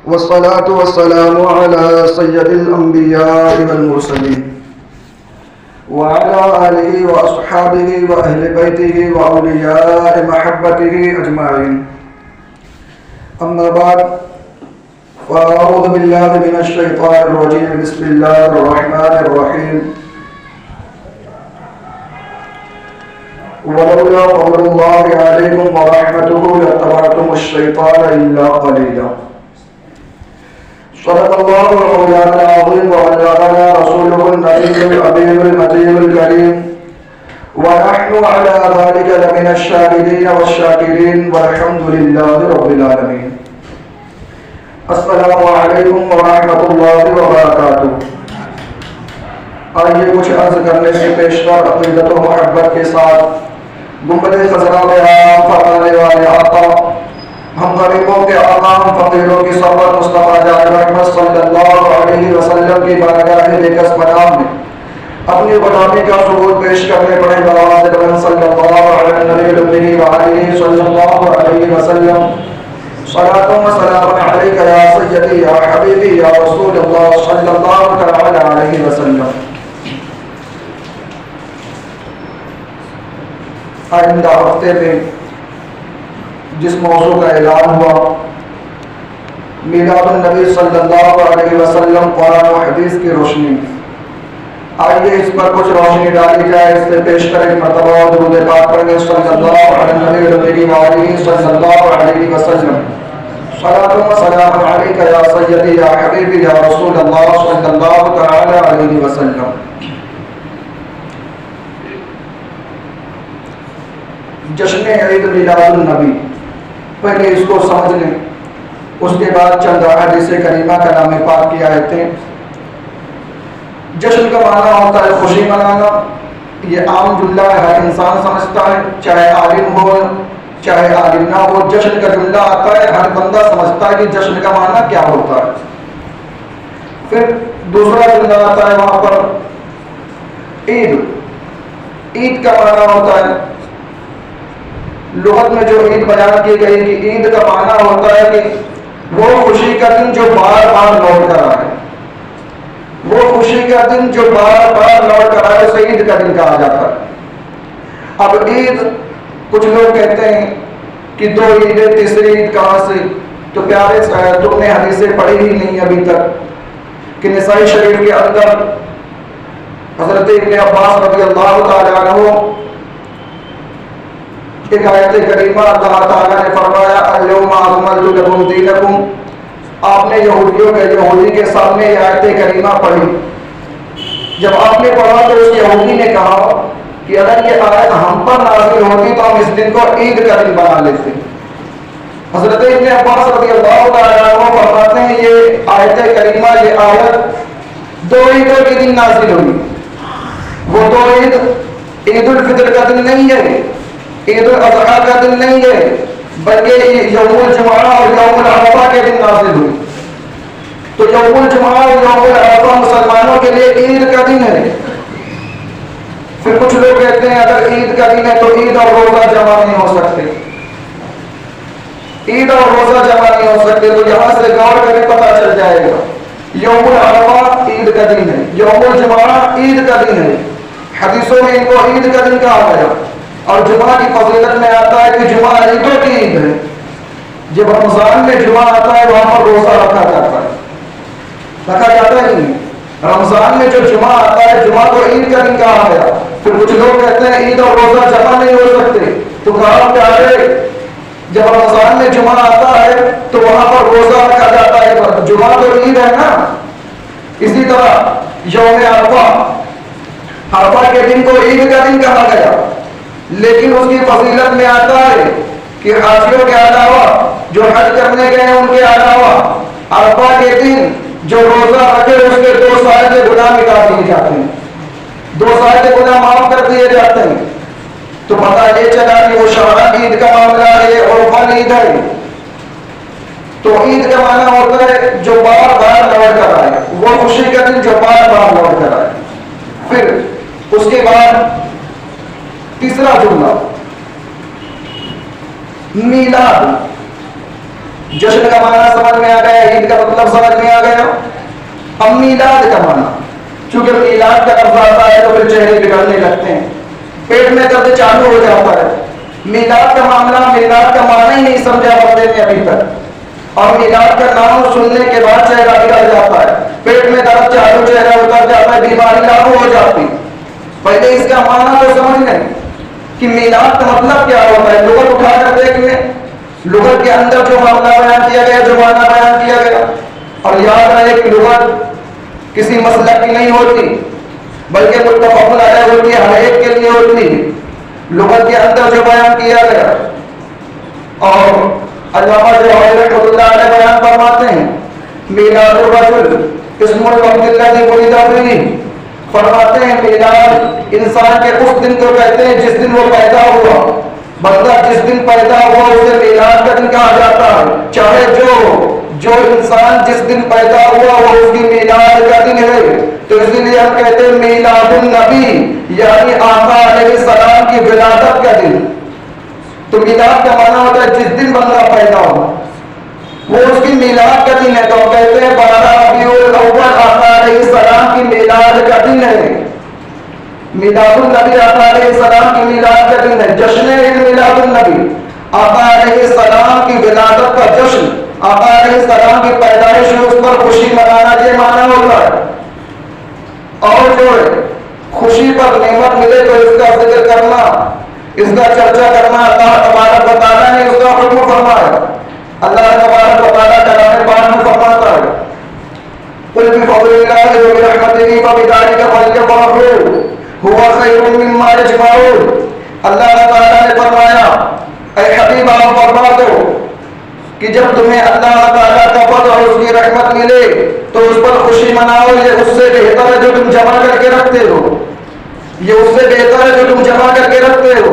वस्सलातु वस्सलामु अला सय्यदिल अंबियाइ वल मुरसलीन व अला आलिहि व अस्हाबिहि व अहले बैतिहि व औलियाए महब्बतिहि अजमाइन। अम्मा बाद फ़अऊज़ु बिल्लाहि मिनश शैतानिर रजीम। बिस्मिल्लाहिर रहमानिर रहीम। वलौला फ़ज़्लुल्लाहि अलैकुम व रहमतुहु लत्तबअतुमुश शैतान इल्ला क़लीला। सदक़ल्लाहु मौलाना अज़ीम व बल्लगना रसूलुहुन नबियुल अमीनुल मतीनुल करीम व नहनु अला ज़ालिका लमिनश शाहिदीन वश्शाकिरीन वल्हम्दुलिल्लाहि रब्बिल आलमीन। अस्सलामु अलैकुम व रहमतुल्लाहि व बरकातुहू। आइए कुछ अर्ज़ करने से पेशतर अक़ीदत व मोहब्बत के साथ गुंबद खज़रा में आराम फरमाने वाले आका, हम गरीबों के आकाम फ़कीरों की सरवर मुस्तफ़ा जान रहमत सल्लल्लाहु अलैहि वसल्लम की बारगाह बेकस मनाम में अपनी गुलामी का सबूत पेश करने पड़े बवाज़ बुलंद सल्लल्लाहु अलैहि वसल्लम। सलातो व सलाम अलैका या सय्यदी या हबीबी या रसूलल्लाह सल्लल्लाहु अलैहि वसल्लम। आइंदा हफ्ते में जिस मौजू का ऐलान हुआ, मिलादुन नबी सल्लल्लाहु अलैहि वसल्लम कुरान और हदीस की रोशनी, आइए इस पर कुछ रोशनी डाली जाए। इससे पेश करें मरतबा दुरूद पाक पढ़ें सल्लल्लाहु अलैहि वसल्लम। सलातो व सलाम अलैका या सय्यदी या हबीबी या रसूलल्लाह सल्लल्लाहु अलैहि वसल्लम। जश्न ईद मिलादुन नबी, पहले इसको समझ लें, उसके बाद चंद हदीस करीमा कलाम पाक की आयतें। जश्न का माना होता है खुशी मनाना। ये आम जुमला है, हर इंसान समझता है, चाहे आलिम हो चाहे आलिम ना हो। जश्न का जुमला आता है, हर बंदा समझता है कि जश्न का माना क्या होता है। फिर दूसरा जुमला आता है वहां पर ईद। ईद का माना होता है, लुगत में जो ईद बयान की गई कि ईद का माना होता है कि वो खुशी का दिन जो बार बार लौट कर आए, वो खुशी का दिन जो बार बार लौट कर आए, उसे ईद का दिन कहा जाता है। अब ईद, कुछ लोग कहते हैं कि दो ईदें, तीसरी ईद कहां से? तो प्यारे तुमने हदीसें पढ़ी ही नहीं अभी तक कि निसाई शरीफ के अंदर हजरत इब्न अब्बास रज़ियल्लाहु ताला अन्हु एक आयत करीमा अल्लाह ताला ने फरमाया अल-यौमा अकमलतु लकुम दीनकुम। आपने यहूदी के सामने ये आयत करीमा पढ़ी। जब आपने पढ़ा तो उस यहूदी ने कहा कि अगर ये आयत हम पर नाज़िल होती तो हम इस दिन को ईद का दिन बना लेते। हज़रत इब्न अब्बास रज़ियल्लाहु ताला अन्हु फरमाते हैं ये आयत करीमा, ये आयत दो ईदों के दिन नाज़िल हुई। वो दो ईद, ईद उल फितर का दिन नहीं है, ईद उल अज़हा का दिन नहीं है, बल्कि यौमुल जुमा और यौमुल अरफा के दिन नाज़िल हुई। तो यौमुल जुमा और यौमुल अरफा मुसलमानों के लिए ईद का दिन है। फिर कुछ लोग कहते हैं अगर ईद का दिन है तो ईद और रोजा जमा नहीं हो सकते, ईद और रोजा जमा नहीं हो सकते। तो यहां से गौर करें, पता चल जाएगा यौमुल अरफा ईद का दिन है, यौमुल जुमा ईद का दिन है। हदीसों में इनको ईद का दिन कहा गया। और जुमा की फजीलत में आता है कि जुमा ईदों की ईद है। जब रमजान में जुमा आता है वहां पर रोजा रखा जाता है, रखा जाता है नहीं। रमजान में जो जुमा आता है, जुमा को ईद का दिन कहा गया। फिर कुछ लोग कहते हैं ईद और रोजा जमा नहीं हो सकते, तो कहा क्या है, जब रमजान में जुमा आता है तो वहां पर रोजा रखा जाता है, जुमा तो ईद है ना। इसी तरह यौम अरफा, अरफा के दिन को ईद का दिन कहा गया, लेकिन उसकी फजीलत में आता है कि हाजियों के अलावा, जो हज करने गए हैं उनके अलावा, अरफा के दिन जो रोजा रखे उसके 2 साल के गुनाह मिटा दिए जाते हैं, 2 साल के गुनाह माफ कर दिए जाते हैं। तो पता ये चला कि वो शाबान ईद का मामला है और फल ईद है। तो ईद का माना होता है जो बार बार लौट कर आए, वो खुशी का दिन जो बार बार लौट कर आए। फिर उसके बाद तीसरा जुमला मीलाद। जश्न का माना समझ में आ गया, ईद का समझ में आ गया। अब मीलाद का माना, चूंकि मीलाद का लफ्ज आता है तो फिर चेहरे बिगड़ने लगते हैं, पेट में दर्द चालू हो जाता है। मीलाद का मामला, मीलाद का माना ही नहीं समझा बंदे ने अभी तक, और मीलाद का नाम सुनने के बाद चेहरा बिगड़ जाता है, पेट में दर्द चालू, चेहरा उतर जाता है, बीमारी लागू हो जाती। पहले इसका माना तो समझ लें कि मीलाद का मतलब क्या होता है। लुगत उठाकर देख लें, लुगत के अंदर जो मामला बयान किया गया, जो माना बयान किया गया, और याद रहे कि लुगत किसी मसलक की नहीं होती बल्कि मुत्तफ़क़ुन अलैह होती है, हर एक के लिए होती है। लुगत के अंदर जो बयान किया गया, और अल्लामा जवाहिर रहमतुल्लाह अलैह बयान फरमाते हैं, मीलादुर रजुल इस्मुल वक़्तिल्लज़ी वुलिदा फ़ीही, फरमाते हैं मीलाद इंसान के उस दिन को कहते हैं जिस दिन वो पैदा हुआ। बंदा जिस दिन पैदा हुआ उसे मीलाद का दिन कहा जाता है। चाहे जो इंसान जिस दिन पैदा हुआ वो उसकी मीलाद का दिन है। तो इसीलिए हम कहते हैं मीलादुन नबी, यानी आका अलैहिस्सलाम की विलादत का दिन। तो मीलाद का माना होता है जिस दिन बंदा पैदा हो वो उसकी मीलाद का दिन है। तो हम कहते हैं 12 रबीउल अव्वल आका अलैहिस्सलाम की मीलाद का दिन है। मीलादुन नबी आका अलैहिस्सलाम की मीलाद का दिन है। जश्न मीलादुन नबी, आका अलैहिस्सलाम की विलादत का जश्न, आका अलैहिस्सलाम की पैदाइश है, उस पर खुशी मनाना, ये माना होता है। और जो खुशी पर नेमत मिले तो इसका जिक्र करना, इसका चर्चा करना अल्लाह तबारक व तआला ने उसका हुक्म फरमाया। अल्लाह तबारक व तआला कलाम पाक में फरमाता है, कुल बिफज़लिल्लाहि व बिरहमतिही फबिज़ालिका फल्यफ़रहू हुवा खैरुम मिम्मा यजमऊन। अल्लाह तआला ने फरमाया, ऐ हबीब आप फरमा दो कि जब तुम्हें अल्लाह ताला का फज़ल और उसकी रहमत मिले तो उस पर खुशी मनाओ, ये उससे बेहतर है जो तुम जमा करके रखते हो, ये उससे बेहतर है जो तुम जमा करके रखते हो।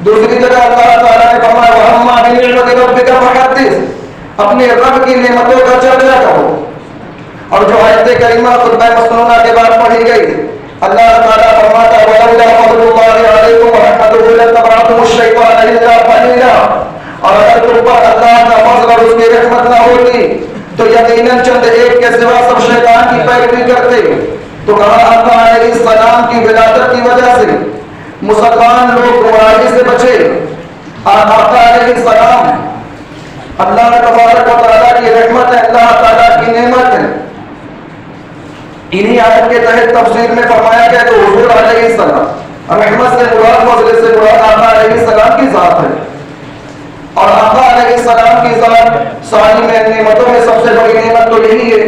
दूसरी जगह अल्लाह ताला ने फरमाया, वअम्मा बिनिअमति रब्बिका फहद्दिस, अपने रब की नेमतों का चर्चा करो। और जो आयत करीमा खुतबा मसनूना के बाद पढ़ी गई, अल्लाह ताला फरमाता है, वलौला फज़लुल्लाहि अलैकुम व रहमतुहु लत्तबअतुमुश शैतान इल्ला क़लीला, और अगर तुम पर अल्लाह का फज़ल और उसकी रहमत ना होती तो यकीनन चंद एक के सिवा सब शैतान की पैरवी करते। तो कहा आका अलैहिस्सलाम की विलादत की वजह से मुसलमान लोग गुमराही से बचे। आका अलैहिस्सलाम अल्लाह तबारक व तआला की रहमत है, अल्लाह ताला की नेमत है। इन्हीं आयत के तहत तफसीर में फरमाया गया तो हुजूर अलैहिस्सलाम रहमत से मुराद, फज़ल से मुराद आका अलैहिस्सलाम की ज़ात है। और आका अलैहिस्सलाम की ज़ात सारी में नेमतों में सबसे बड़ी नेमत तो यही है।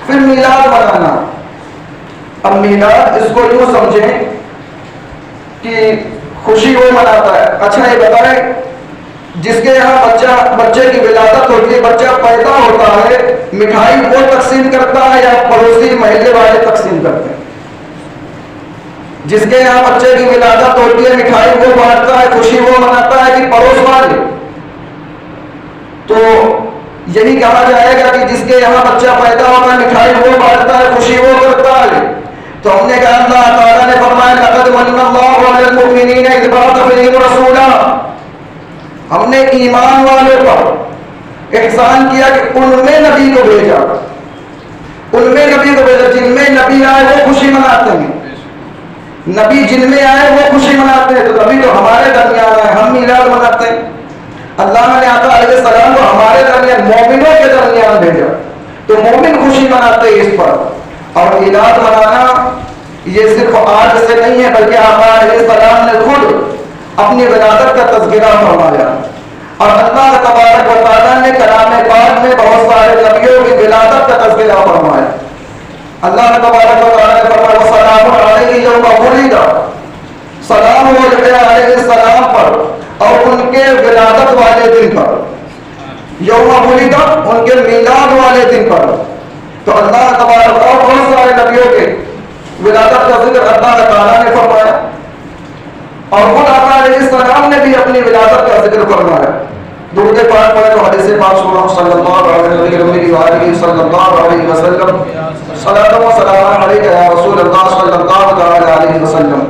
फिर मीलाद मनाना, अब मीलाद इसको यूं समझें कि खुशी वो मनाता है। अच्छा ये बताएं, जिसके यहाँ बच्चे की विलादत होती है, बच्चा पैदा होता है, मिठाई वो तकसीम करता है या पड़ोसी महल्ले वाले तकसीम करते हैं? जिसके यहाँ बच्चे की विलादत होती है मिठाई वो बांटता है, खुशी वो मनाता है कि पड़ोस वाले? तो यही कहा जाएगा कि जिसके यहाँ बच्चा पैदा होता है मिठाई वो बांटता है, खुशी वो करता है। तो हमने कहा अल्लाह ताला ने फरमाया, लक़द मन्नल्लाहु अलल मुमिनीना इज़ बअसा फ़ीहिम रसूला, हमने ईमान वालों पर एहसान किया कि उनमें नबी को भेजा, उनमें नबी को भेजा। जिनमें नबी आए वो खुशी मनाते हैं, नबी जिनमें आए वो खुशी मनाते हैं। तो नबी तो हमारे दरमियान है, हम मीलाद मनाते हैं। अल्लाह ने आका अलैहिस्सलाम को हमारे दरमियान, मोमिनों के दरमियान भेजा, तो मोमिन खुशी मनाते हैं इस पर। और मीलाद मनाना ये सिर्फ आज से नहीं है, बल्कि आका अलैहिस्सलाम ने खुद अपनी विलादत का तज़किरा फरमाया। और अल्लाह तबारक व तआला ने कलाम पाक में बहुत सारे नबियों की विलादत का तज़किरा फरमाया। अल्लाह तबारक व तआला ने फरमाया, वसलामुन अलैहि यौम वुलिदा, सलाम हो यहया अलैहिस्सलाम पर और उनके विलादत वाले दिन पर, यौम वुलिदा उनके मीलाद वाले दिन पर। तो अल्लाह तबारक और बहुत सारे नबियों के विलादत का जिक्र अल्लाह ताला ने फरमाया, और खुद आका अलैहिस्सलाम ने भी अपनी विलादत का जिक्र फरमाया। दुरूद पाक पढ़े तो हदीस पाक सल्लल्लाहु अलैहि वसल्लम, सलातो व सलाम अलैका या रसूल अल्लाह सल्लल्लाहु अलैहि वसल्लम।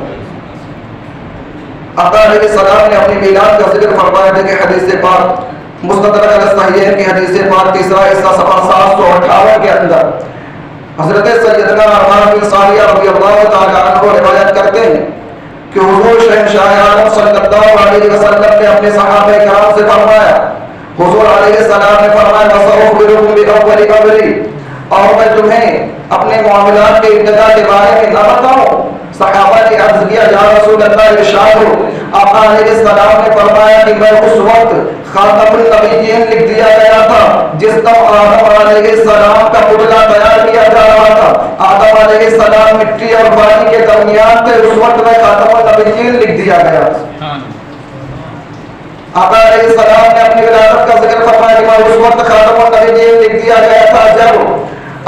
आका अलैहिस्सलाम ने अपनी मीलाद का जिक्र फरमाया कि हदीस पाक मुस्तदरक अल-सहीहैन की हदीस पाक तीसरा हिस्सा सफ़ा 758 52 के अंदर हजरत सैयदना अरमान बिन सारिया रज़ियल्लाहु ताला अन्हु रिवायत करते हैं कि हुजूर शहंशाह आलम सल्लल्लाहु अलैहि वसल्लम ने अपने सहाबा किराम से फरमाया, हुजूर अलैहि सलाम ने फरमाया वसअखबिरुकुम बिअव्वलि अमरी, और मैं तुम्हें अपने मामलात के इब्तिदा के बारे में न बताऊं। सहाबा ने अर्ज किया, या रसूल अल्लाह इरशाद हो। आका अलैहिस्सलाम ने फरमाया कि मैं उस वक्त खातमुन नबिय्यीन लिख दिया गया था जिस दम आदम अलैहिस्सलाम का पुतला तैयार किया जा रहा था। आदम अलैहिस्सलाम मिट्टी और पानी के दरमियान थे, उस वक्त में खातमुन नबिय्यीन लिख दिया गया। आका अलैहिस्सलाम ने अपनी विलादत का जिक्र फरमाया कि मैं उस वक्त खातमुन नबिय्यीन लिख दिया गया था जब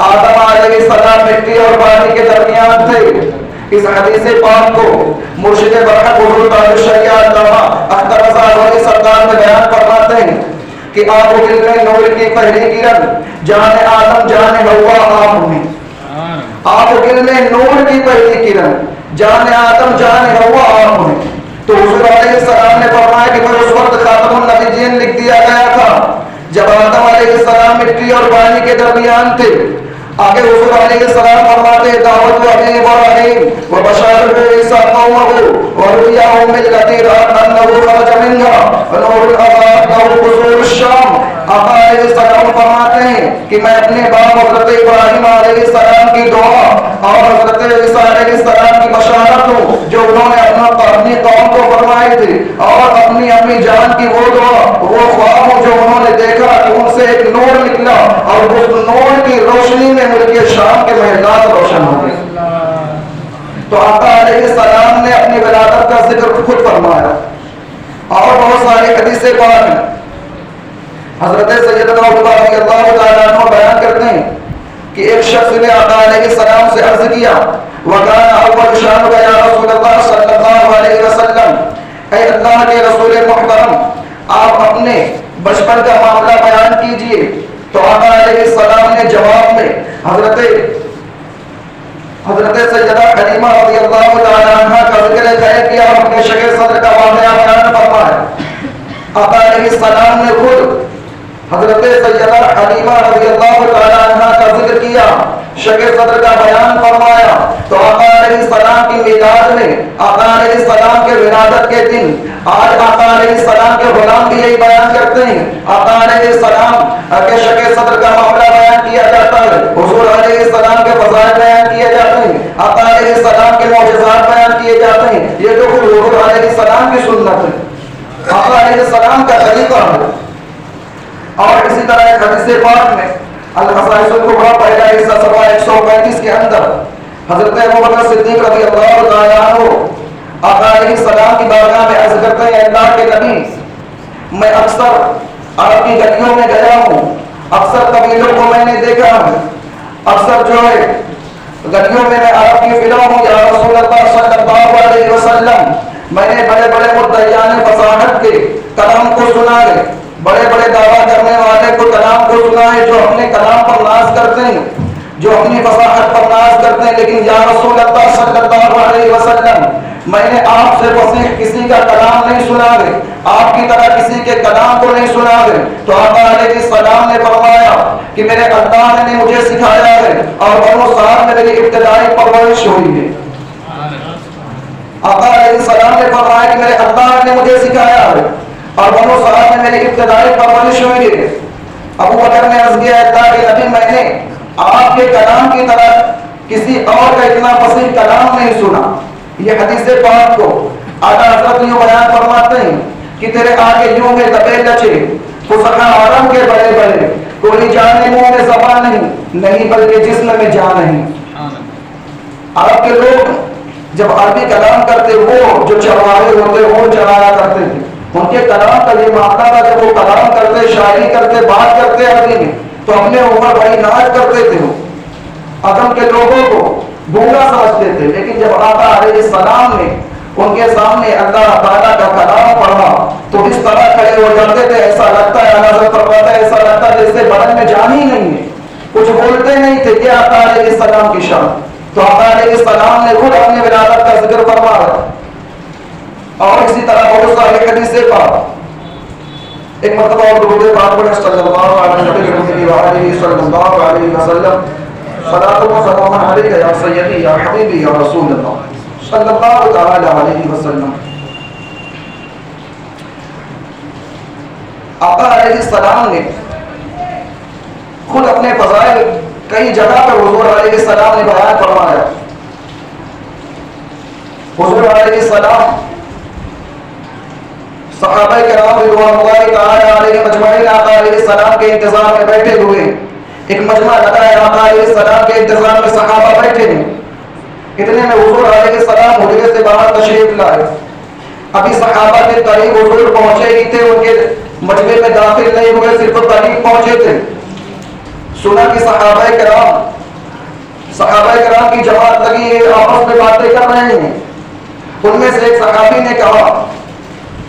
आदम अलैहिस्सलाम मिट्टी और पानी के दरमियान थे। इस हदीस पाक को मुर्शिद बरकत हुजूर ताजुश शरिया अल्लामा अख्तर रज़ा अलवी सरकार में बयान फरमाते हैं कि आप दिल में नूर की पहली किरण जाने आदम जाने हव्वा आप में, आप दिल में नूर की पहली किरण जाने आदम जाने हव्वा आप में। तो हुजूर अलैहिस्सलाम ने फरमाया कि मैं उस वक्त खातमुन नबिय्यीन लिख दिया गया था जब आदम अलैहिस्सलाम मिट्टी और पानी के दरमियान थे। आगे हुजूर अलैहिस्सलाम फरमाते दावत अबी इब्राहीम व बशारतु ईसा कौमहु व रुयाहु मिल्लति अन्नहु खरज मिन्हा व नूरुल अज़ाब लहु कुसूर शाम। आका अलैहिस्सलाम फरमाते हैं कि मैं अपने बाप हज़रत इब्राहीम अलैहिस्सलाम की दुआ और हज़रत ईसा अलैहिस्सलाम की बशारत हूं जो उन्होंने अपनी कौम को फरमाई थी, और अपनी अम्मी जान की वो दुआ, वो ख्वाब जो उन्होंने देखा कि उनसे एक नूर निकला और उस नूर की रोशनी में मुल्क शाम के महलात रोशन हो गए। तो आका अलैहिस्सलाम ने अपनी विलादत का जिक्र खुद फरमाया और बहुत सारे हदीसें पाक हैं। हजरत सैयदना अबू बकर रज़ियल्लाहु ताला अन्हु बयान करते हैं कि एक शख्स ने आका अलैहिस्सलाम से अर्ज किया, वकाना अव्वल शान या रसूलल्लाह सल्लल्लाहु अलैहि वसल्लम, ऐ अल्लाह के रसूल मुहतरम आप अपने बचपन का मामला बयान कीजिए। तो आका अलैहिस्सलाम ने जवाब में हजरत सैयदा हलीमा रज़ियल्लाहु ताला अन्हा का जिक्र किया और अपने शगे सदर का वाक़या बयान फरमाया। आका अलैहिस्सलाम ने खुद हजरत सैयदा हलीमा रज़ियल्लाहु ताला अन्हा का जिक्र किया, शगे सदर का बयान फरमाया। तो आका अलैहिस्सलाम की मिलाद में, आका अलैहिस्सलाम के विलादत के दिन आज आका अलैहिस्सलाम के गुलाम भी यही बयान करते हैं। आका अलैहिस्सलाम के शगे सदर का मामला बयान किया जाता है, हुजूर अलैहिस्सलाम के फज़ाइल बयान किए जाते हैं, आका अलैहिस्सलाम के मौजज़ात बयान किए जाते हैं। ये तो हुजूर अलैहिस्सलाम की सुन्नत है, आका अलैहिस्सलाम का तरीका है। और इसी तरह एक हदीस पाक में अल-मसाइल कुबरा पहला हिस्सा सफा 135 के अंदर हजरत अबू बकर सिद्दीक रज़ियल्लाहु ताला अन्हु आका अलैहिस्सलाम की बारगाह में अर्ज करते हैं, अल्लाह के नबी मैं अक्सर अरब की गलियों में गया हूँ, अक्सर कबीलों को मैंने देखा है, अक्सर जो है गलियों में मैं अरब की फिरा हूँ। या रसूल अल्लाह सल्लल्लाहु अलैहि वसल्लम मैंने बड़े बड़े मुद्दईयान फसाहत के कलाम को सुना है, बड़े बड़े दावा करने वाले को कलाम को सुना है जो अपने कलाम पर नाज करते हैं, जो अपनी फसाहत पर नाज करते हैं। लेकिन या रसूल अल्लाह सल्लल्लाहु अलैहि वसल्लम मैंने आपसे फसीह किसी का कलाम नहीं सुना है, आपकी तरह किसी के कलाम को नहीं सुना है। तो आका अलैहिस्सलाम ने फरमाया कि मेरे अल्लाह ने मुझे सिखाया है और बनो साहब में मेरी इब्तिदाई परवरिश हुई है। आका अलैहिस्सलाम ने फरमाया कि मेरे अल्लाह ने मुझे सिखाया है और बनो साहब में मेरी इब्तिदाई परवरिश हुई है। अबू बकर ने अर्ज किया, अल्लाह के नबी मैंने आपके कलाम की तरह किसी और का इतना फसीह कलाम नहीं सुना। ये हदीस पाक को आला हज़रत यूं बयान फरमाते हैं कि तेरे आगे यूं में दबे लचे फुसहा आरम के बड़े बड़े, कोई जाने मुंह में ज़बान नहीं बल्कि जिस्म में जान नहीं। अरब के लोग जब अरबी कलाम करते, वो जो चरवाहे होते वो चराया करते थे, उनके कलाम का ये मामला था, जब वो कलाम करते, शायरी करते, बात करते अरबी में, तो अपने ऊपर बड़ी नाज करते थे। वो अदम के लोगों को गूंगा समझते थे, लेकिन जब आका अलैहिस्सलाम ने उनके सामने अल्लाह ताला का कलाम पढ़ा तो इस तरह खड़े हो जाते थे, ऐसा लगता है नजर फरमाता है, ऐसा लगता है जैसे बदन में जान ही नहीं है, कुछ बोलते नहीं थे। ये आका अलैहिस्सलाम की शान। तो आका अलैहिस्सलाम ने खुद अपनी विलादत का जिक्र फरमाया। और इसी तरह एक हदीस पाक में हजरत सैयदना अबू बकर सिद्दीक रज़ियल्लाहु ताला अन्हु बयान करते हैं कि एक शख्स ने आका अलैहिस्सलाम से अर्ज किया, वकाना अव्वल शान या रसूलल्लाह सल्लल्लाहु अलैहि वसल्लम, ऐ अल्लाह के नबी मैं अक्सर अरब की गलियों में गया हूँ, अक्सर कबीलों को मैंने देखा है, और इसी तरह बहुत सारे हदीसें पाक एक मरतबा और दुरूद पाक पढ़े सल्लल्लाहु अलैहि वसल्लम, सलातो व सलाम अलैका या सय्यदी या हबीबी या रसूल अल्लाह सल्लल्लाहु तआला अलैहि वसल्लम। आका अलैहिस्सलाम ने खुद अपने फज़ाइल कई जगह पर हुजूर अलैहिस्सलाम ने बयान फरमाया। हुजूर अलैहिस्सलाम सहाबाए किराम रिज़वानुल्लाहि तआला अलैहिम अजमईन आका अलैहिस्सलाम के इंतजार में बैठे हुए, एक मजमा लगा है, आका अलैहिस्सलाम के इंतजार में सहाबा बैठे हैं। इतने में हुजूर अलैहिस्सलाम हुजरे से बाहर तशरीफ लाए। अभी सहाबा के करीब हुजूर पहुंचे ही थे, उनके मजमे में दाखिल नहीं हुए, सिर्फ करीब पहुंचे थे। सुना कि सहाबाए किराम की जमात लगी है, आपस में बातें कर रहे हैं। उनमें से एक सहाबी ने कहा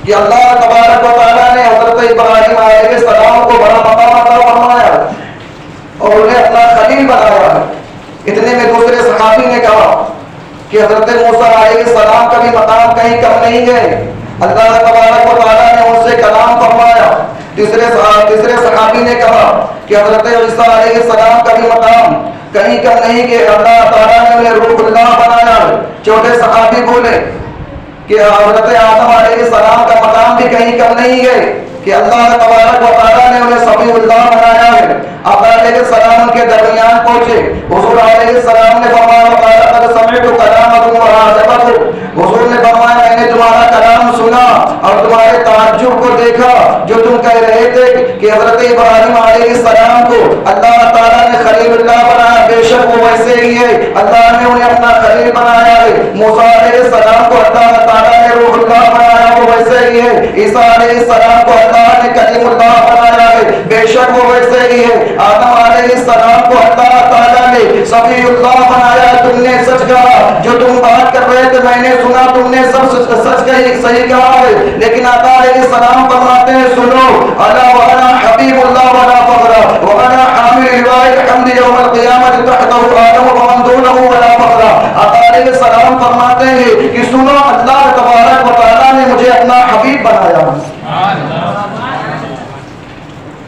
कि अल्लाह तबारक व तआला ने हज़रत इब्राहीम अलैहिस्सलाम को बड़ा मकाम अता फरमाया और उन्हें अपना खलील बनाया है। इतने में दूसरे सहाबी ने कहा कि हज़रत मूसा अलैहिस्सलाम का भी मकाम कहीं कम नहीं गए, अल्लाह तबारक व तआला ने उनसे कलाम फरमाया। तीसरे सहाबी ने कहा कि हज़रत ईसा अलैहिस्सलाम का भी मकाम कहीं कम नहीं कि अल्लाह ताला ने उन्हें रूहुल्लाह बनाया। चौथे सहाबी बोले कि हज़रत आदम अलैहिस्सलाम का मकाम भी कहीं कम नहीं गए कि अल्लाह तबारक व तआला ने उन्हें समीउल्लाह बनाया है। आका अलैहिस्सलाम उनके दरमियान पहुंचे। हुजूर अलैहिस्सलाम ने फरमाया क़द समिअतु कलामकुम व अजबतु, हुजूर ने फरमाया मैंने तुम्हारा कलाम सुना और तुम्हारे ताज्जुब को देखा जो तुम कह रहे थे कि हज़रत इब्राहीम अलैहिस्सलाम को अल्लाह ताला ने खलीलुल्लाह बनाया। बेशक वो वैसे ही है, अल्लाह ने उन्हें अपना खलील बनाया है। मूसा अलैहिस्सलाम को अल्लाह ताला ने रूहुल्लाह बनाया, वो वैसे ही है। ईसा अलैहिस्सलाम को अल्लाह ने कलीमुल्लाह बनाया है, बेशक वो वैसे ही है। आदम अलैहिस्सलाम को अल्लाह ताला ने सफीउल्लाह बनाया। तुमने सच कहा, जो तुम बात कर रहे थे मैंने सुना, तुमने सब सच कही, सही कहा है। लेकिन आका अलैहिस्सलाम फरमाते हैं सुनो, अला व अना हबीबुल्लाह व ला फख्र व अना हामिल लिवाइल हम्द यौमल क़ियामत तहतहु आदम व मन दूनहु व ला फख्र। आका अलैहिस्सलाम फरमाते हैं कि सुनो, अल्लाह तबारक व तआला ने मुझे अपना हबीब बनाया।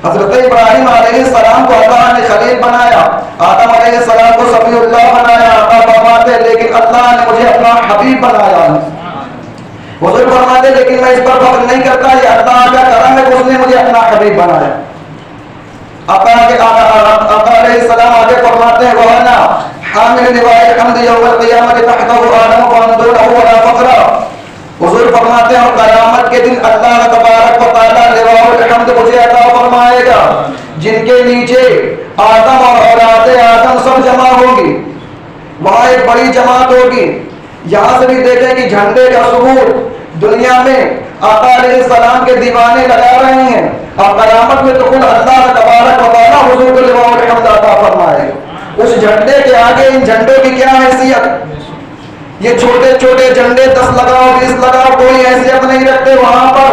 हज़रत इब्राहीम अलैहिस्सलाम को अल्लाह ने खलील बनाया, आदम अलैहिस्सलाम को सफीउल्लाह बनाया। आका फरमाते लेकिन अल्लाह ने मुझे अपना हबीब बनाया। हुजूर फरमाते लेकिन मैं इस पर फख्र नहीं करता, ये अल्लाह का करम है, उसने मुझे अपना हबीब बनाया। आका अलैहिस्सलाम आगे फरमाते हैं वहना हामिल लिवाइल हम्द यौमल क़ियामत तहतहु आदम व मन दूनहु व ला फख्र। हुजूर फरमाते हैं और क़यामत के दिन अल्लाह तबारक व तआला लिवाउल हम्द मुझे अता फरमाएगा, जिनके नीचे आदम और औलादे आदम सब जमा होंगी। वहां एक बड़ी जमात होगी। यहां से भी देखें कि झंडे का सबूत दुनिया में आका अलैहिस्सलाम के दीवाने लगा रहे हैं और क़यामत में तो खुद अल्लाह तबारक व तआला हुजूर को लिवाउल हम्द अता फरमाएगा। उस झंडे के आगे इन झंडों की क्या हैसियत? ये छोटे छोटे झंडे 10 लगाओ 20 लगाओ कोई हैसियत नहीं रखते। वहां पर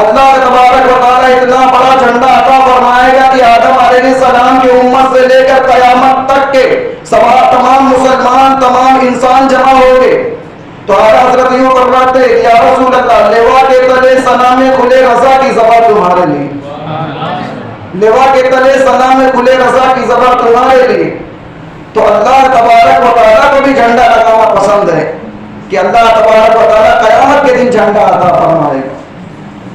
अल्लाह तबारक व तआला इतना बड़ा झंडा अता फरमाएगा कि आदम अलैहिस्सलाम की उम्मत से लेकर क़यामत तक के तमाम मुसलमान, तमाम इंसान जमा होंगे। तो आला हज़रत यूं फरमाते हैं या रसूल अल्लाह, लेवा के तले सना में खुले रज़ा की ज़बान तुम्हारे लिए, लेवा के तले सना में खुले रज़ा की ज़बान तुम्हारे लिए। तो अल्लाह तबारक व तआला को भी झंडा लगाना पसंद है कि अल्लाह तबारक व तआला क़यामत के दिन झंडा अता फरमाएगा।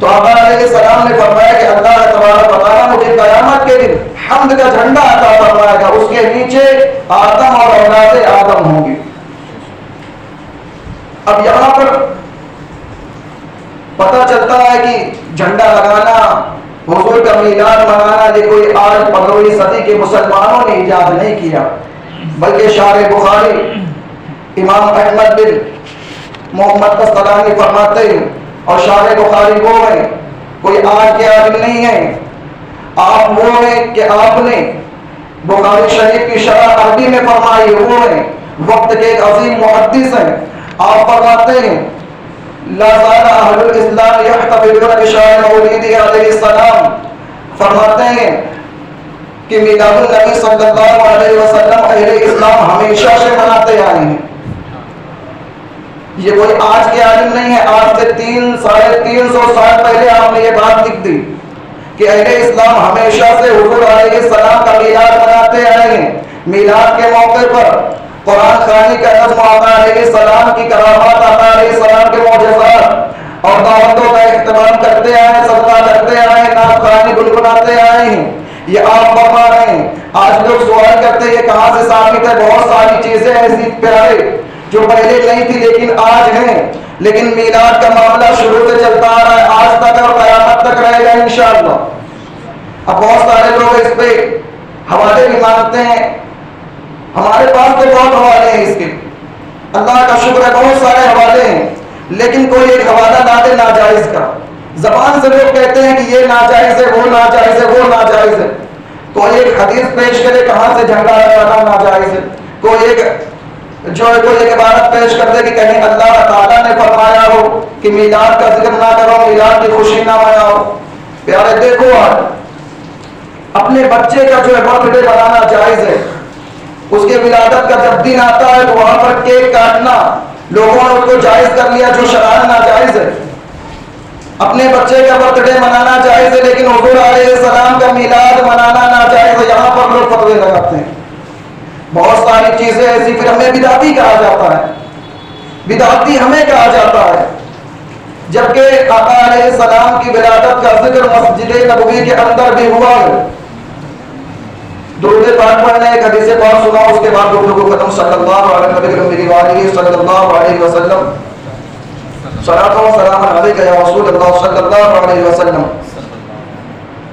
तो आका अलैहिस्सलाम ने फरमाया कि अल्लाह तबारक व तआला मुझे क़यामत के दिन हम्द का झंडा अता फरमाएगा, उसके नीचे आदम और औलादे आदम होंगे। अब यहाँ पर पता चलता है कि झंडा लगाना, हुजूर का मीलाद मनाना ये कोई आज 15वीं सदी के मुसलमानों ने इजाद नहीं किया, बल्कि शार बुखारी इमाम अहमद बिन मोहम्मद कस्तलानी फरमाते हैं और शार बुखारी वो है, कोई आज के आदमी नहीं है, आप वो हैं कि आपने बुखारी शरीफ की शरह अरबी में फरमाई, वो है वक्त के अजीम मुहद्दिस हैं। आप फरमाते हैं ला ज़ाला अहलुल इस्लाम यहतफिलून बिशार मौलिदी अलैहिस्सलाम, फरमाते हैं कि मिलादुन नबी सल्लल्लाहु अलैहि वसल्लम अहले इस्लाम हमेशा से मनाते आए हैं। ये कोई आज के आलिम नहीं है, आज से 300-350 साल पहले आपने ये बात लिख दी कि अहले इस्लाम हमेशा से हुजूर अलैहिस्सलाम का मीलाद मनाते आए हैं। मीलाद के मौके पर कुरान खानी का नज़्म, आका अलैहिस्सलाम की करामात, आका अलैहिस्सलाम के मौजज़ात और दावतों का इख्तिताम करते आए, सदका करते आए, नात खानी गुनगुनाते आए हैं। ये आप फरमा रहे हैं। आज लोग सवाल करते हैं ये कहाँ से साबित है? बहुत सारी चीजें ऐसी प्यारे जो पहले नहीं थी लेकिन आज हैं। लेकिन मीलाद का मामला शुरू से चलता आ रहा है, आज तक और क़यामत तक रहेगा इंशाअल्लाह। अब बहुत सारे लोग इस पे हवाले भी मांगते हैं। हमारे पास तो बहुत हवाले हैं इसके, अल्लाह का शुक्र है बहुत सारे हवाले हैं। लेकिन कोई एक हवाला ला दे नाजायज का, जबान से लोग कहते हैं कि ये नाजायज है, वो नाजायज है, वो नाजायज है। कोई एक हदीस पेश करे, कहां से झगड़ा लगाना नाजायज है। कोई एक कोई एक इबारत पेश कर दे कि कहीं अल्लाह ताला ने फरमाया हो कि मीलाद का जिक्र ना करो, मीलाद की खुशी ना मनाओ। प्यारे देखो, आज अपने बच्चे का जो है बर्थडे बनाना जायज है। उसके विलादत का जब दिन आता है तो वहां पर केक काटना लोगों ने उसको जायज कर लिया, जो शरान नाजायज है। अपने बच्चे का बर्थडे मनाना जायज है, लेकिन हुजूर अलैहिस्सलाम का मीलाद मनाना नाजायज है। यहाँ पर लोग फतवे लगाते हैं। बहुत सारी चीजें ऐसी, फिर हमें बिदाती कहा जाता है, बिदाती हमें कहा जाता है। जबकि आका अलैहिस्सलाम की विलादत का जिक्र मस्जिद नबवी के अंदर भी हुआ है। दुरूद पाक पढ़ना, एक हदीस पाक सुना, उसके बाद गुफ्तगू खत्म। सल्लल्लाहु अलैहि वसल्लम सलातो व सलाम अलैका या रसूलल्लाह सल्लल्लाहु अलैहि वसल्लम।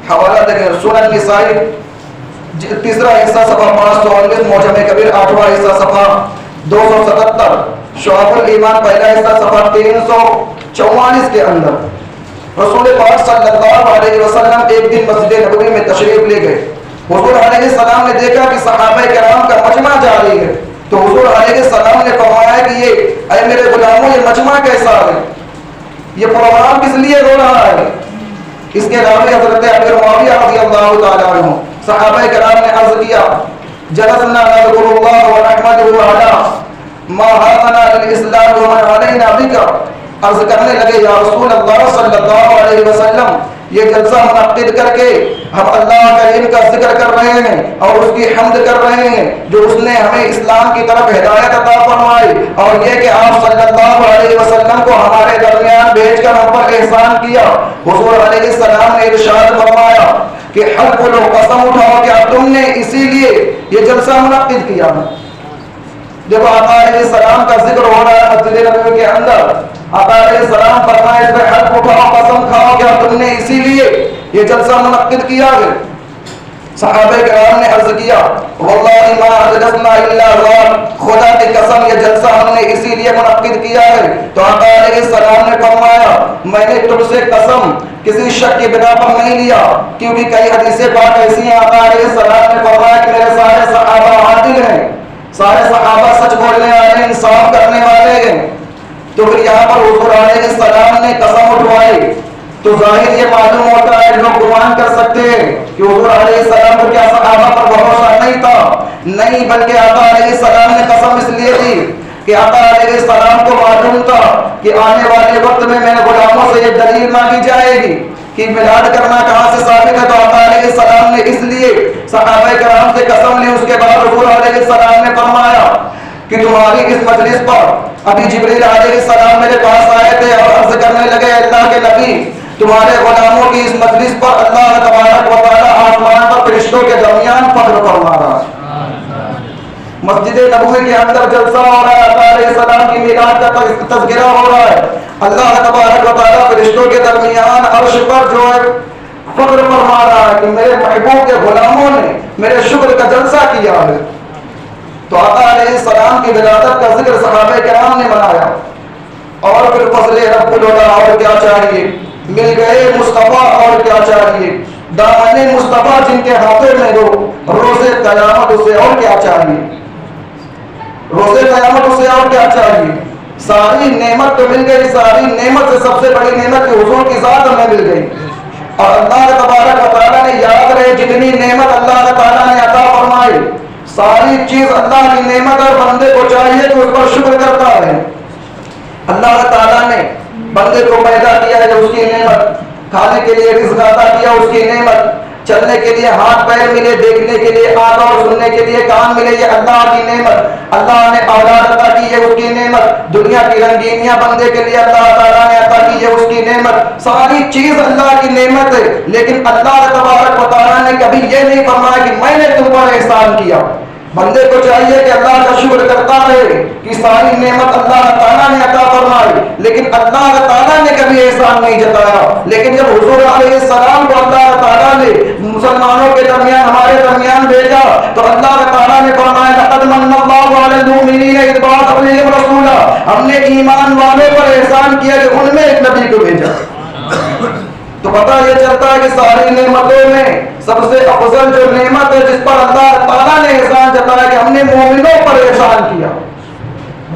हवाला देखें, सुनन निसाई तीसरा हिस्सा सफा 519, मौजम कबीर 8वां हिस्सा सफा 277, शुअबुल ईमान पहला हिस्सा सफा 344 के अंदर रसूल पाक सल्लल्लाहु अलैहि वसल्लम एक दिन मस्जिद नबवी में तशरीफ ले गए। हुजूर अलैहिस्सलाम ने देखा कि सहाबा किराम का मजमा जारी है, तो हुजूर अलैहिस्सलाम ने फरमाया कि ये ऐ मेरे गुलामों, ये मजमा कैसा है, ये प्रोग्राम किस लिए हो रहा है? इसके रावी हजरत अमीर मुआविया रज़ियल्लाहु ताला अन्हु, सहाबा किराम ने अर्ज किया, जलसना नज़कुरुल्लाह व नहमदुहु अला मा हातना लिल इस्लाम व मन अलैना बिका। अर्ज करने लगे, या रसूल अल्लाह सल्लल्लाहु अलैहि वसल्लम, ये जलसा मुनक्किद करके हम अल्लाह करीम का जिक्र कर रहे हैं और उसकी हम्द कर रहे हैं जो उसने हमें इस्लाम की तरफ हिदायत अता फरमाई, और ये कि आप सल्लल्लाहु अलैहि वसल्लम को हमारे दरमियान भेजकर हम पर एहसान किया। हुजूर अलैहिस्सलाम ने इरशाद फरमाया कि हल्फ लो, कसम उठाओ, क्या तुमने इसीलिए ये जलसा मुनक्किद किया? जब आका अलैहिस्सलाम का जिक्र हो रहा है मस्जिद नबवी के अंदर, आका अलैहिस्सलाम फरमाए इस पे हल्फ उठाओ, कसम खाओ, क्या तुमने इसीलिए ये जलसा मुनक्किद किया है? सहाबे किराम ने अर्ज किया, वल्लाहि मा अजलसना इल्ला ज़ाल, खुदा की कसम ये जलसा हमने इसीलिए मुनक्किद किया है। तो आका अलैहिस्सलाम ने फरमाया, मैंने तुमसे कसम किसी शक की बिना पर नहीं लिया, क्योंकि कई हदीसें पाक ऐसी हैं, आका अलैहिस्सलाम ने फरमाया कि मेरे सारे सहाबा आदिल हैं, सारे सहाबा सच बोलने वाले, इंसाफ करने वाले हैं। तो फिर यहाँ पर हुजूर अलैहिस्सलाम ने कसम उठवाई, तो जाहिर ये मालूम होता है, लोग गुमान कर सकते हैं कि हुजूर अलैहिस्सलाम को क्या सहाबा पर भरोसा नहीं था? नहीं, बल्कि आका अलैहिस्सलाम ने कसम इसलिए दी कि आका अलैहिस्सलाम को मालूम था कि आने वाले वक्त में मेरे गुलामों से ये दलील मांगी जाएगी कि मिलाद करना कहाँ से साबित है। तो आका अलैहिस्सलाम ने इसलिए सहाबा किराम से कसम ली। उसके बाद हुजूर अलैहिस्सलाम ने फरमाया कि तुम्हारी इस मजलिस पर अभी जिब्रील अलैहिस्सलाम मेरे पास आए थे और अर्ज करने लगे, अल्लाह के नबी, तुम्हारे गुलामों की इस मजलिस पर अल्लाह तबारक व तआला आसमान पर फरिश्तों के दरमियान फख्र फरमा रहा है। मस्जिद नबवी के अंदर जलसा हो रहा है, आका अलैहिस्सलाम की मीलाद का तज़किरा हो रहा है। अल्लाह तबारक व तआला फरिश्तों के दरमियान अर्श पर जो है फख्र फरमा रहा है कि मेरे महबूब के गुलामों ने मेरे शुक्र का जलसा किया है। तो आका अलैहिस्सलाम की विलादत का जिक्र सहाबे किराम ने मनाया। और फिर फज़ले रब्बुल उला, और क्या चाहिए? मिल गए मुस्तफा, और क्या चाहिए? दामने मुस्तफा जिनके हाथों में रोज़े क़यामत, उसे और क्या चाहिए? रोज़े क़यामत, उसे और क्या चाहिए? सारी नेमत तो मिल गई, सारी नेमत से सबसे बड़ी नेमत कि हुजूर की ज़ात हमें मिल गई। और अल्लाह तबारक व तआला ने, याद रहे, जितनी नेमत अल्लाह तआला ने अता फरमाई, सारी चीज अल्लाह की नेमत, और बंदे को चाहिए कि उस पर शुक्र करता है। अल्लाह ताला ने बंदे को पैदा किया है, उसकी नेमत, खाने के लिए रिज़्क़ अता किया, उसकी नेमत, चलने के लिए हाथ पैर मिले, देखने के लिए आंख और सुनने के लिए कान मिले, ये अल्लाह की नेमत। अल्लाह ने औलाद अता की है, उसकी नेमत। दुनिया की रंगीनियां बंदे के लिए अल्लाह ताला ने अता की है, उसकी नेमत। सारी चीज अल्लाह की नेमत है, लेकिन अल्लाह तबारक व तआला ने कभी ये नहीं फरमाया कि मैंने तुम पर एहसान किया। बंदे को चाहिए कि अल्लाह का शुक्र करता रहे कि सारी नेमत अल्लाह ताला ने अता फरमाई, लेकिन अल्लाह ताला ने कभी एहसान नहीं जताया। लेकिन जब हुजूर अलैहिस्सलाम को अल्लाह ताला ने मुसलमानों के दरमियान, हमारे दरमियान भेजा, तो अल्लाह ताला ने फरमाया लक़द मन्नल्लाहु अलल मुमिनीना इज़ बअथ फ़ीहिम रसूला, हमने ईमान वालों पर एहसान किया कि उनमें एक नबी को भेजा। तो पता ये चलता है कि सारी नेमतों में सबसे अफजल जो नेमत है जिस पर अल्लाह ताला ने एहसान जताया कि हमने मोमिनों पर एहसान किया,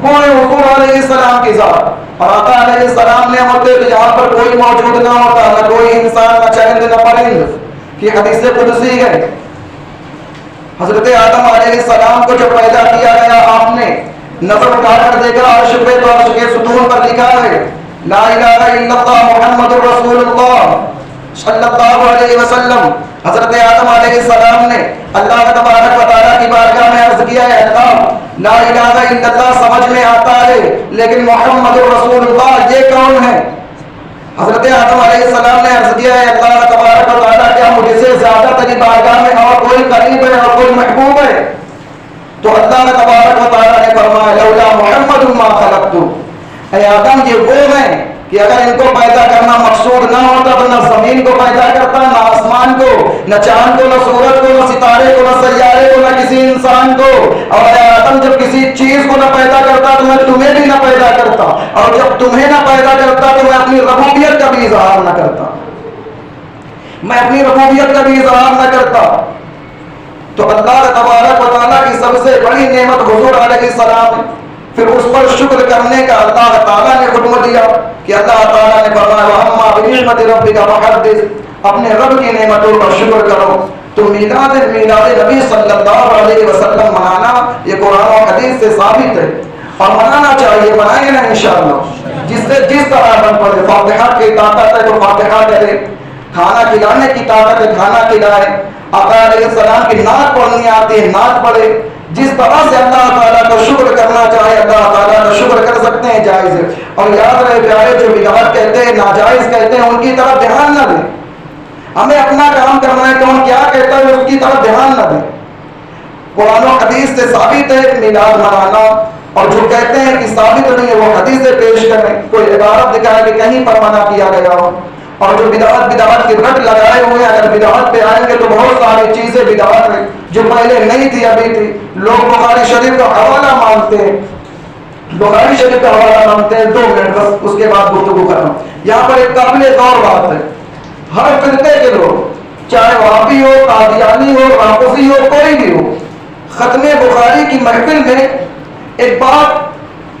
वो है हुजूर अलैहिस्सलाम की ज़ात। और आका अलैहिस्सलाम ने होते तो यहाँ पर कोई मौजूद ना होता, न कोई इंसान, न चरिंद, न परिंद, कि हदीस कुदसी है। हजरत आदम अलैहिस्सलाम को जब पैदा किया गया, आपने नजर उठाकर देखा अर्श पे, तो अर्श के सुतून पर लिखा है ला इलाहा इल्लल्लाह मुहम्मदुर रसूलुल्लाह सल्लल्लाहु अलैहि वसल्लम। हजरत आदम अलैहिस्सलाम ने अल्लाह तबारक व तआला की बारगाह में अर्ज किया है, अल्लाह ला इलाहा इल्लल्लाह समझ में आता है, लेकिन मुहम्मदुर रसूलुल्लाह ये कौन है? हजरत आदम अलैहिस्सलाम ने अर्ज किया है, अल्लाह तबारक व तआला क्या मुझसे ज्यादा तेरी बारगाह में और कोई करीब है और कोई महबूब है? तो अल्लाह तबारक व तआला ने फरमाया लौला मुहम्मदुन मा खलक़तु, ऐ आदम ये वो हैं कि अगर इनको पैदा करना मकसूद ना होता तो न जमीन को पैदा करता, न आसमान को, न चांद को, न सूरज को, न सितारे को, न सैयारे को, न किसी इंसान को। और आदम जब किसी चीज को न पैदा करता तो मैं तुम्हें भी न पैदा करता, और जब तुम्हें न पैदा करता तो मैं अपनी रबूबियत का भी इजहार न करता, मैं अपनी रबूबियत का भी इजहार न करता। तो अल्लाह तबारक व तआला की सबसे बड़ी नेमत हुजूर अलैहिस्सलाम है। फिर उस पर शुक्र करने का अल्लाह ताला ने हुक्म दिया कि अल्लाह ताला ने फरमाया अम्मा बिनिअमति रब्बिका फहद्दिस, अपने रब की नेमतों पर शुक्र करो। तो मिलाद नबी सल्लल्लाहु अलैहि वसल्लम मनाना ये कुरान और हदीस से साबित है, और मनाना चाहिए, मनाएंगे ना इंशाअल्लाह। जिससे जिस तरह बन पड़े, फातिहा की ताकत है तो फातिहा करे, खाना खिलाने की ताकत है खाना खिलाए, आका अलैहिस्सलाम की नात पढ़नी आती है नात पढ़े। जिस तरह से अल्लाह ताला का शुक्र करना चाहे अल्लाह ताला का शुक्र कर सकते हैं, जायज है। और याद रहे प्यारे, जो बिदअत कहते हैं, नाजायज कहते हैं, उनकी तरफ ध्यान न दें। हमें अपना काम करना है, कौन क्या कहता है उसकी तरफ ध्यान न दें। कुरान और हदीस से साबित है मिलाद मनाना, और जो कहते हैं कि साबित नहीं है वो हदीस से पेश करें, कोई इबारत दिखाए कि कहीं पर मना किया गया हो। और जो बिदअत की रट लगाए हुए हैं, अगर बिदअत पे आएंगे तो बहुत सारी चीजें बिदअत है जो पहले नहीं थी, अभी थी। लोग बुखारी शरीफ का हवाला मानते हैं, बुखारी शरीफ का हवाला मानते हैं, 2 मिनट बस, उसके बाद गुफ्तगू खत्म। यहाँ पर एक काबिल गौर बात है, हर फिरके के लोग, चाहे वहाबी हो, कादियानी हो, राफिजी हो, कोई भी हो, खत्मे बुखारी की महफिल में एक बात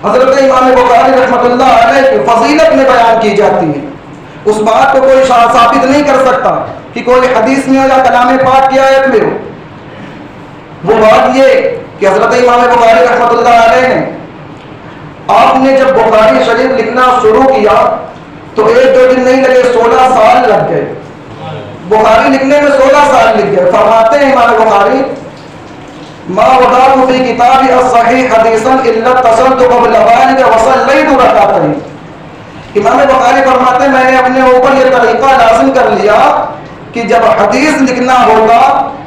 हजरत इमाम बुखारी रहमतुल्लाह अलैह की फजीलत में बयान की जाती है। उस बात को कोई साबित नहीं कर सकता कि कोई हदीस में हो या कलाम पाक की आयत में हो। वो बात ये कि हजरत इमाम बुखारी रहमतुल्लाह अलैह ने, आपने जब बुखारी शरीफ लिखना शुरू किया तो 1-2 दिन नहीं लगे, 16 साल लग गए। बुखारी लिखने में 16 साल लग गए। फरमाते हैं इमाम बुखारी मा वदाअतु फी किताबी as-सहीह हदीसन इल्ला तसल्तु क़ब्ल ज़ालिका व सल्लैतु रकातैन। इमाम बुखारी फरमाते हैं मैंने अपने ऊपर यह तरीका लाज़िम कर लिया कि जब हदीस लिखना होगा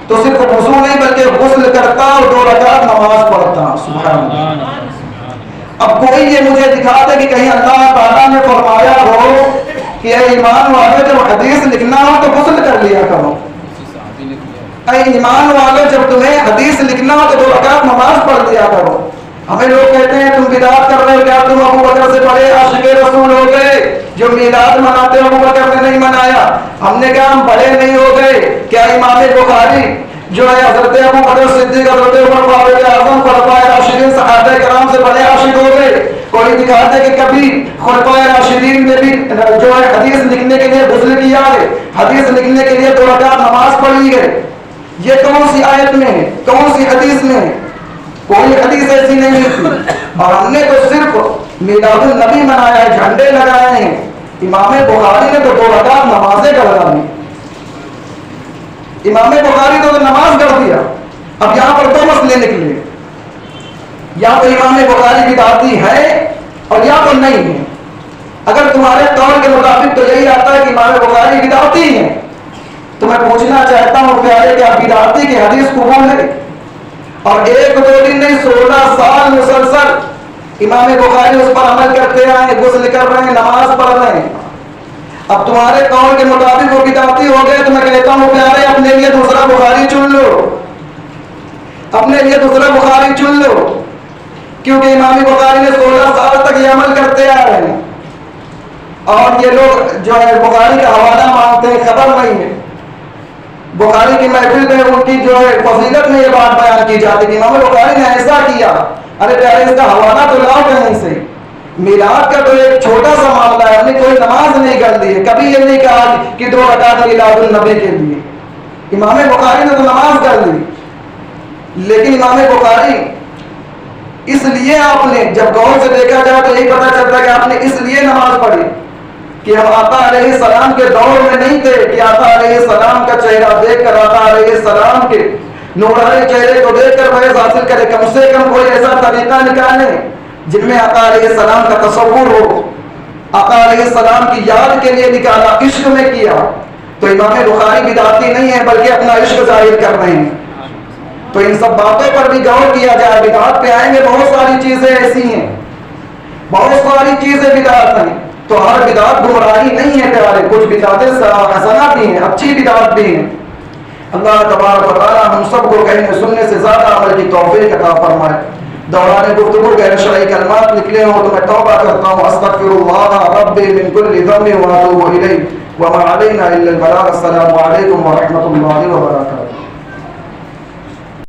तो सिर्फ वुज़ू नहीं बल्कि गुस्ल करता और 2 रकात नमाज पढ़ता। सुभान अल्लाह। अब कोई ये मुझे दिखा दे कि कहीं अल्लाह ताला ने फरमाया हो कि ऐ ईमान वाले जब हदीस लिखना हो तो गुस्ल कर लिया करो। ऐ ईमान वाले जब तुम्हें हदीस लिखना हो तो 2 रकात नमाज पढ़ लिया करो। हमें लोग कहते हैं तुम बिदअत कर रहे हो, क्या तुम अबू बकर से बड़े आशिक़े रसूल हो गए जो मीलाद मनाते हो, अबू बकर ने नहीं मनाया? हमने कहा हम बड़े नहीं हो गए क्या? इमाम बुखारी जो है हजरत अबू बकर सिद्दीक़, हजरत उमर फारूक आज़म, खुलफ़ाए राशिदीन, सहाबाए किराम से बड़े आशिक़ हो गए? कोई दिखाते कि कभी खुलफ़ाए राशिदीन ने भी जो है हदीस लिखने के लिए गुस्ल किया है, हदीस लिखने के लिए 2 रकात नमाज पढ़ी है? ये कौन सी आयत में है, कौन सी हदीस में है? कोई हदीस ऐसी नहीं थी। और हमने तो सिर्फ मिलादुन नबी मनाया है, झंडे लगाए हैं, इमाम बुखारी ने तो 2 रकात नमाजें गढ़ा दी। इमाम बुखारी तो नमाज गढ़ दिया। अब यहां पर 2 मसले निकले, या तो इमाम बुखारी बिदअती है और या तो नहीं है। अगर तुम्हारे कौल के मुताबिक तो यही आता है कि इमाम बुखारी बिदअती है, तो मैं पूछना चाहता हूं प्यारे, क्या बिदअती की हदीस कबूल है? और 1-2 दिन नहीं, 16 साल मुसलसल इमाम बुखारी उस पर अमल करते आए, गुस्ल कर रहे हैं, नमाज पढ़ रहे हैं। अब तुम्हारे कौल के मुताबिक वो बिदअती हो गए, तो मैं कहता हूं प्यारे, अपने लिए दूसरा बुखारी चुन लो, अपने लिए दूसरा बुखारी चुन लो, क्योंकि इमाम बुखारी ने 16 साल तक ये अमल करते आ रहे हैं। और ये लोग जो है बुखारी का हवाला मांगते हैं, खबर नहीं है। बुखारी की महफिल में उनकी जो है फजीलत में ये बात बयान की जाती है, इमाम बुखारी ने ऐसा किया। अरे प्यारे, इसका हवाला तो लाओ कहीं से। मिलाद का तो एक छोटा सा मामला है, हमने कोई नमाज नहीं कर दी है, कभी ये नहीं कहा कि 2 रकात मिलादुन नबी के लिए। इमाम बुखारी ने तो नमाज कर दी, लेकिन इमाम बुखारी इसलिए, आपने जब गौर से देखा जाए तो यही पता चलता है कि आपने इसलिए नमाज पढ़ी कि हम आका अलैहिस्सलाम के दौर में नहीं थे कि आका अलैहिस्सलाम का चेहरा देखकर आका अलैहिस्सलाम के नूरानी चेहरे को देखकर फैज़ हासिल करे। कम से कम कोई ऐसा तरीका निकाले जिनमें आका अलैहिस्सलाम का तसव्वुर हो, आका अलैहिस्सलाम की याद के लिए निकाला, इश्क में किया। तो इमाम बुखारी बिदअती नहीं है, बल्कि अपना इश्क जाहिर कर रहे हैं। तो इन सब बातों पर भी गौर किया जाए। बिदअत पे आएंगे, बहुत सारी चीजें ऐसी हैं, बहुत सारी चीजें बिदअत हैं। तो हर बिदअत गुमराही नहीं है प्यारे, कुछ बिदअतें हसना भी हैं, अच्छी बिदअत भी हैं। अल्लाह तबारक व तआला हम सबको कहने सुनने से ज्यादा अमल की तौफीक अता फरमाए। दौरान गुफ्तगू गैर शरई कलमात निकले हो तो मैं तौबा करता हूँ, अस्तगफिरुल्लाह रब्बी मिन कुल्ली ज़ंबिन व अतूबु इलैहि व मा अलैना इल्ला अल बलाग। अस्सलामु अलैकुम व रहमतुल्लाहि व बरकातुहू।